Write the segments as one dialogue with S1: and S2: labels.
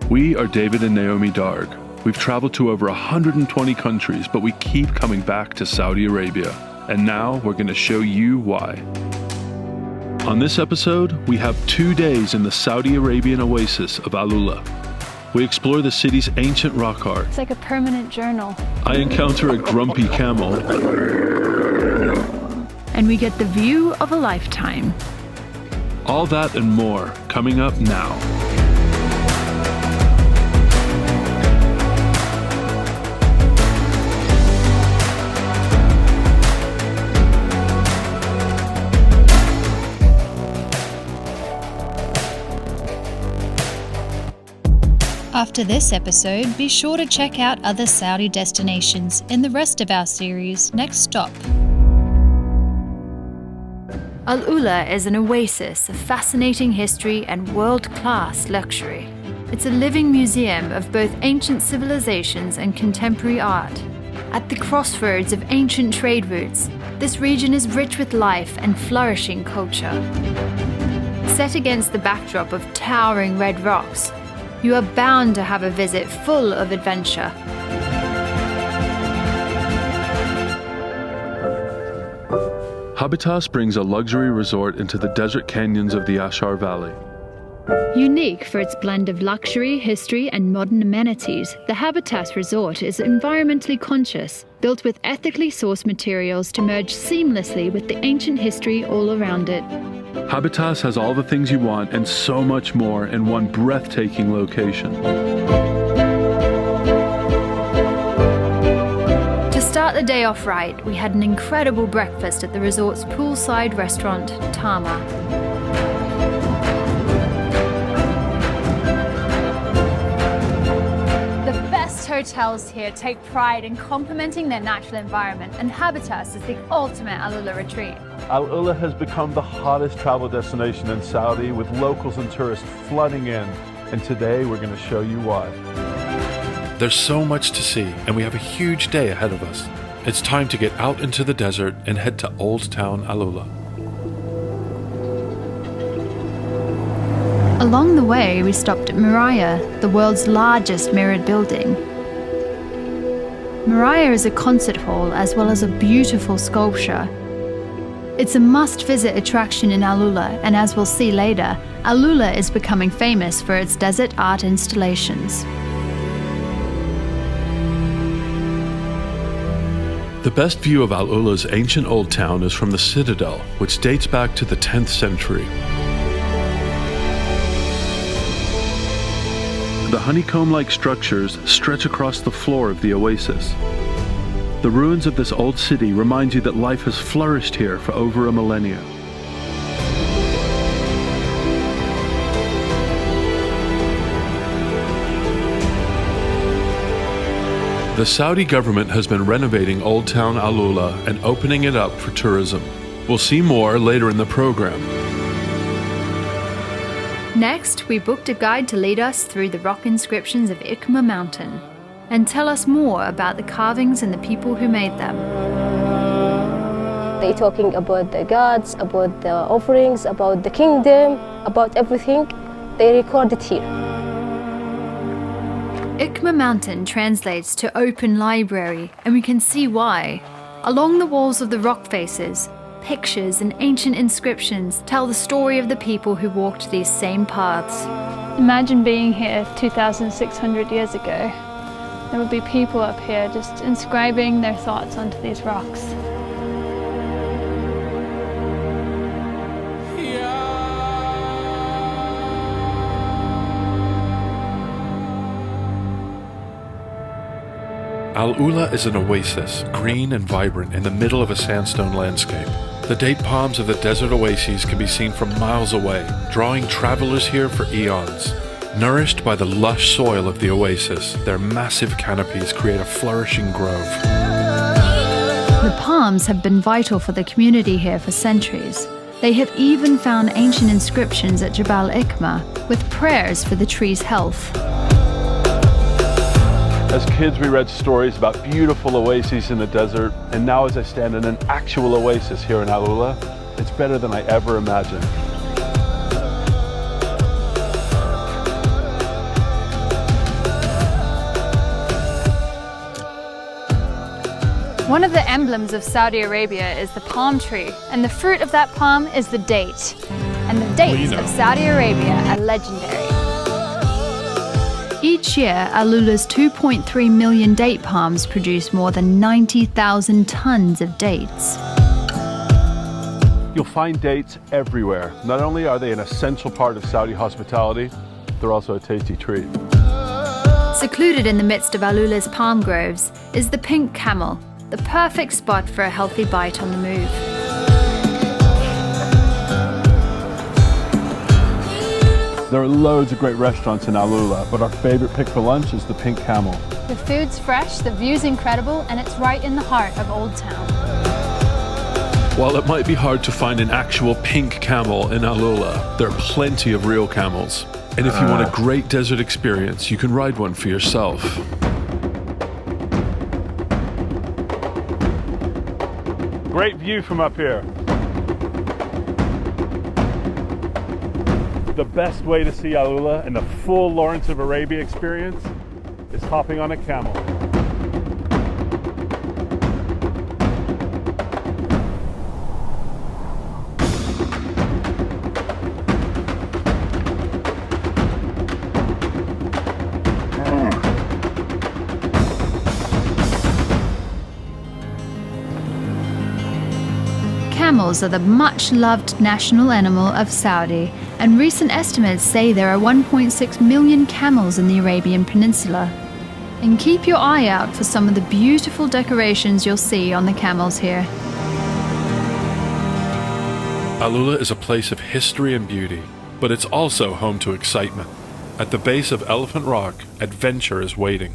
S1: We are David and Naomi Darg. We've traveled to over 120 countries, but we keep coming back to Saudi Arabia. And now we're going to show you why. On this episode, we have 2 days in the Saudi Arabian oasis of AlUla. We explore the city's ancient rock art.
S2: It's like a permanent journal.
S1: I encounter a grumpy camel.
S2: And we get the view of a lifetime.
S1: All that and more coming up now.
S3: After this episode, be sure to check out other Saudi destinations in the rest of our series, Next Stop.
S2: AlUla is an oasis of fascinating history and world-class luxury. It's a living museum of both ancient civilizations and contemporary art. At the crossroads of ancient trade routes, this region is rich with life and flourishing culture. Set against the backdrop of towering red rocks, you are bound to have a visit full of adventure.
S1: Habitas brings a luxury resort into the desert canyons of the Ashar Valley.
S2: Unique for its blend of luxury, history, and modern amenities, the Habitas Resort is environmentally conscious, built with ethically sourced materials to merge seamlessly with the ancient history all around it.
S1: Habitas has all the things you want and so much more in one breathtaking location.
S2: To start the day off right, we had an incredible breakfast at the resort's poolside restaurant, Tama. The best hotels here take pride in complementing their natural environment, and Habitas is the ultimate AlUla retreat.
S1: AlUla has become the hottest travel destination in Saudi, with locals and tourists flooding in. And today we're going to show you why. There's so much to see, and we have a huge day ahead of us. It's time to get out into the desert and head to Old Town AlUla.
S2: Along the way, we stopped at Mariah, the world's largest mirrored building. Mariah is a concert hall as well as a beautiful sculpture. It's a must-visit attraction in AlUla, and as we'll see later, AlUla is becoming famous for its desert art installations.
S1: The best view of AlUla's ancient old town is from the Citadel, which dates back to the 10th century. The honeycomb-like structures stretch across the floor of the oasis. The ruins of this old city remind you that life has flourished here for over a millennia. The Saudi government has been renovating Old Town AlUla and opening it up for tourism. We'll see more later in the program.
S2: Next, we booked a guide to lead us through the rock inscriptions of Ikma Mountain and tell us more about the carvings and the people who made them.
S4: They're talking about the gods, about the offerings, about the kingdom, about everything. They record it here.
S2: Ikma Mountain translates to open library, and we can see why. Along the walls of the rock faces, pictures and ancient inscriptions tell the story of the people who walked these same paths.
S5: Imagine being here 2,600 years ago. There would be people up here just inscribing their thoughts onto these rocks.
S1: AlUla is an oasis, green and vibrant in the middle of a sandstone landscape. The date palms of the desert oases can be seen from miles away, drawing travelers here for eons. Nourished by the lush soil of the oasis, their massive canopies create a flourishing grove.
S2: The palms have been vital for the community here for centuries. They have even found ancient inscriptions at Jabal Ikma with prayers for the tree's health.
S1: As kids, we read stories about beautiful oases in the desert, and now as I stand in an actual oasis here in AlUla, it's better than I ever imagined.
S5: One of the emblems of Saudi Arabia is the palm tree, and the fruit of that palm is the date. And the dates of Saudi Arabia are legendary.
S2: Each year, AlUla's 2.3 million date palms produce more than 90,000 tons of dates.
S1: You'll find dates everywhere. Not only are they an essential part of Saudi hospitality, they're also a tasty treat.
S2: Secluded in the midst of AlUla's palm groves is the pink camel, the perfect spot for a healthy bite on the move.
S1: There are loads of great restaurants in AlUla, but our favorite pick for lunch is the Pink Camel.
S5: The food's fresh, the view's incredible, and it's right in the heart of Old Town.
S1: While it might be hard to find an actual pink camel in AlUla, there are plenty of real camels. And if you want a great desert experience, you can ride one for yourself. Great view from up here. The best way to see AlUla and the full Lawrence of Arabia experience is hopping on a camel.
S2: Camels are the much-loved national animal of Saudi, and recent estimates say there are 1.6 million camels in the Arabian Peninsula. And keep your eye out for some of the beautiful decorations you'll see on the camels here.
S1: AlUla is a place of history and beauty, but it's also home to excitement. At the base of Elephant Rock, adventure is waiting.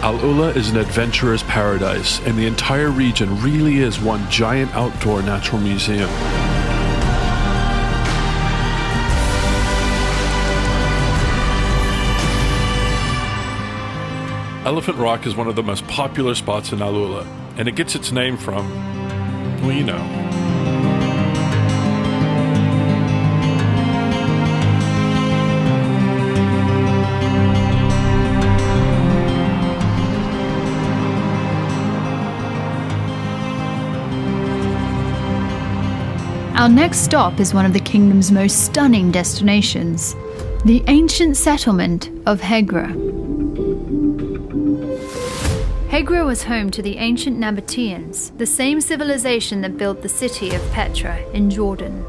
S1: AlUla is an adventurer's paradise, and the entire region really is one giant outdoor natural museum. Elephant Rock is one of the most popular spots in AlUla, and it gets its name from, well, you know.
S2: Our next stop is one of the kingdom's most stunning destinations, the ancient settlement of Hegra. Hegra was home to the ancient Nabateans, the same civilization that built the city of Petra in Jordan.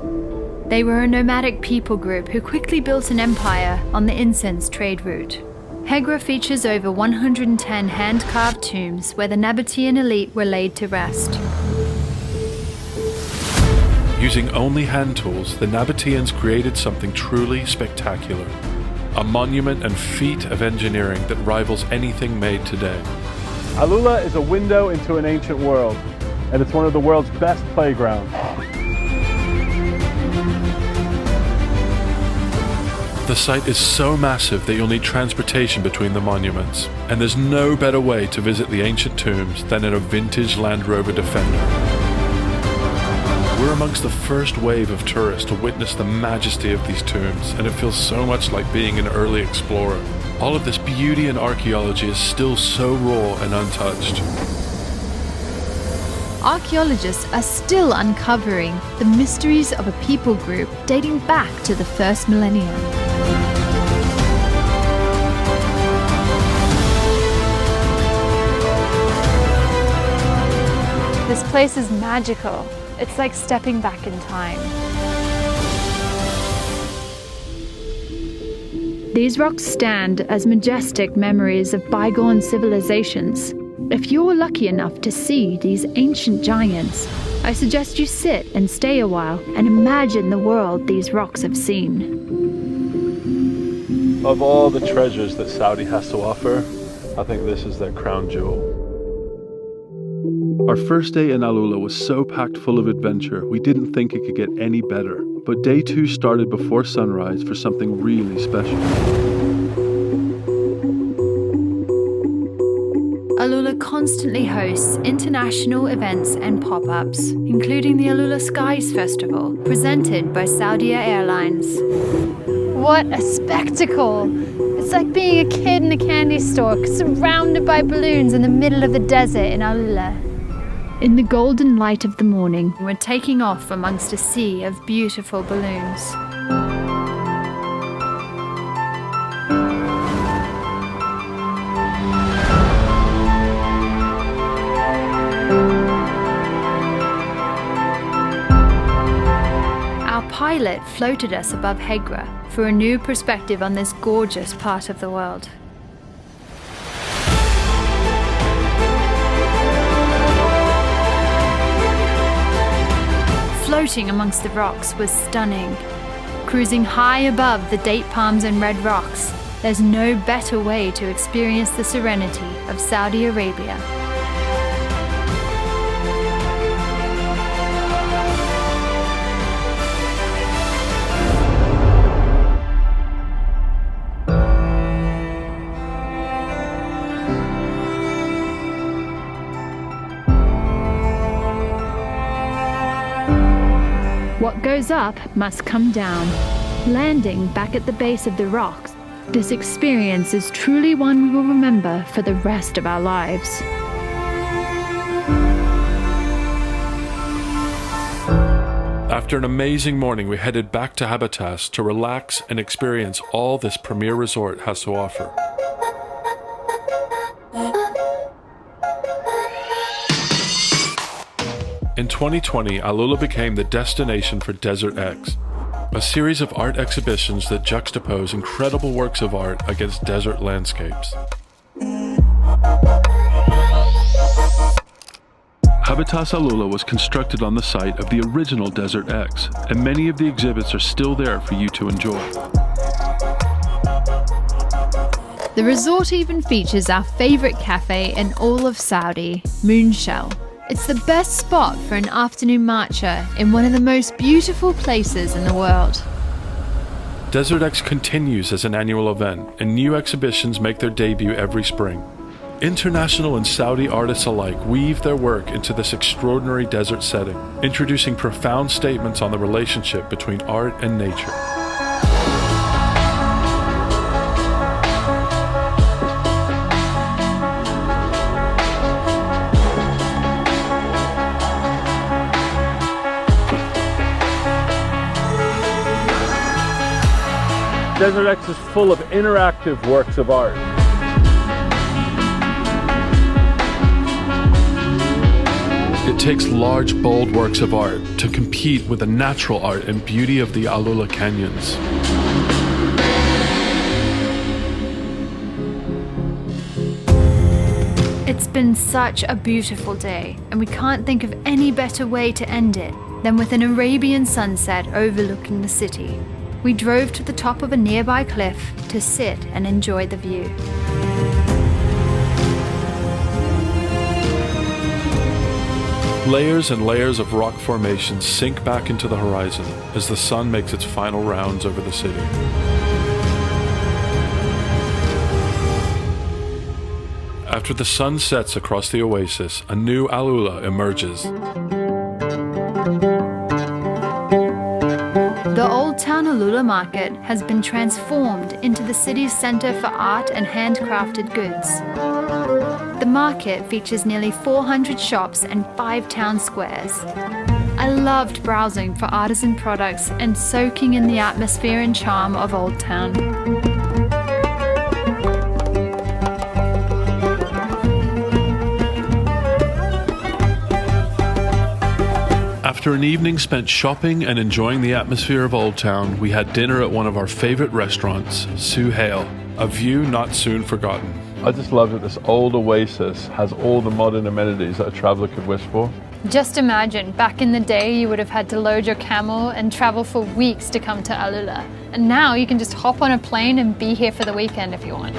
S2: They were a nomadic people group who quickly built an empire on the incense trade route. Hegra features over 110 hand-carved tombs where the Nabatean elite were laid to rest.
S1: Using only hand tools, the Nabateans created something truly spectacular. A monument and feat of engineering that rivals anything made today. AlUla is a window into an ancient world, and it's one of the world's best playgrounds. The site is so massive that you'll need transportation between the monuments, and there's no better way to visit the ancient tombs than in a vintage Land Rover Defender. We're amongst the first wave of tourists to witness the majesty of these tombs, and it feels so much like being an early explorer. All of this beauty and archaeology is still so raw and untouched.
S2: Archaeologists are still uncovering the mysteries of a people group dating back to the first millennium.
S5: This place is magical. It's like stepping back in time.
S2: These rocks stand as majestic memories of bygone civilizations. If you're lucky enough to see these ancient giants, I suggest you sit and stay a while and imagine the world these rocks have seen.
S1: Of all the treasures that Saudi has to offer, I think this is their crown jewel. Our first day in AlUla was so packed full of adventure, we didn't think it could get any better. But day 2 started before sunrise for something really special.
S2: AlUla constantly hosts international events and pop-ups, including the AlUla Skies Festival, presented by Saudia Airlines.
S5: What a spectacle! It's like being a kid in a candy store, surrounded by balloons in the middle of the desert in AlUla.
S2: In the golden light of the morning, we're taking off amongst a sea of beautiful balloons. Our pilot floated us above Hegra for a new perspective on this gorgeous part of the world. Floating amongst the rocks was stunning. Cruising high above the date palms and red rocks, there's no better way to experience the serenity of Saudi Arabia. What goes up must come down. Landing back at the base of the rocks, this experience is truly one we will remember for the rest of our lives.
S1: After an amazing morning, we headed back to Habitas to relax and experience all this premier resort has to offer. In 2020, AlUla became the destination for Desert X, a series of art exhibitions that juxtapose incredible works of art against desert landscapes. Habitas AlUla was constructed on the site of the original Desert X, and many of the exhibits are still there for you to enjoy.
S2: The resort even features our favorite cafe in all of Saudi, Moonshell. It's the best spot for an afternoon matcha in one of the most beautiful places in the world.
S1: Desert X continues as an annual event, and new exhibitions make their debut every spring. International and Saudi artists alike weave their work into this extraordinary desert setting, introducing profound statements on the relationship between art and nature. Desert X is full of interactive works of art. It takes large, bold works of art to compete with the natural art and beauty of the AlUla canyons.
S2: It's been such a beautiful day, and we can't think of any better way to end it than with an Arabian sunset overlooking the city. We drove to the top of a nearby cliff to sit and enjoy the view.
S1: Layers and layers of rock formations sink back into the horizon as the sun makes its final rounds over the city. After the sun sets across the oasis, a new AlUla emerges.
S2: The Old Town AlUla Market has been transformed into the city's center for art and handcrafted goods. The market features nearly 400 shops and 5 town squares. I loved browsing for artisan products and soaking in the atmosphere and charm of Old Town.
S1: After an evening spent shopping and enjoying the atmosphere of Old Town, we had dinner at one of our favorite restaurants, Suhail, a view not soon forgotten. I just love that this old oasis has all the modern amenities that a traveler could wish for.
S2: Just imagine, back in the day you would have had to load your camel and travel for weeks to come to AlUla. And now you can just hop on a plane and be here for the weekend if you want.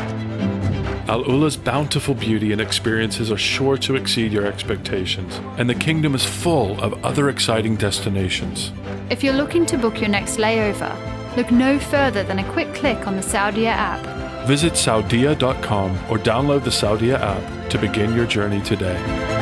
S1: AlUla's bountiful beauty and experiences are sure to exceed your expectations, and the kingdom is full of other exciting destinations.
S2: If you're looking to book your next layover, look no further than a quick click on the Saudia app.
S1: Visit Saudia.com or download the Saudia app to begin your journey today.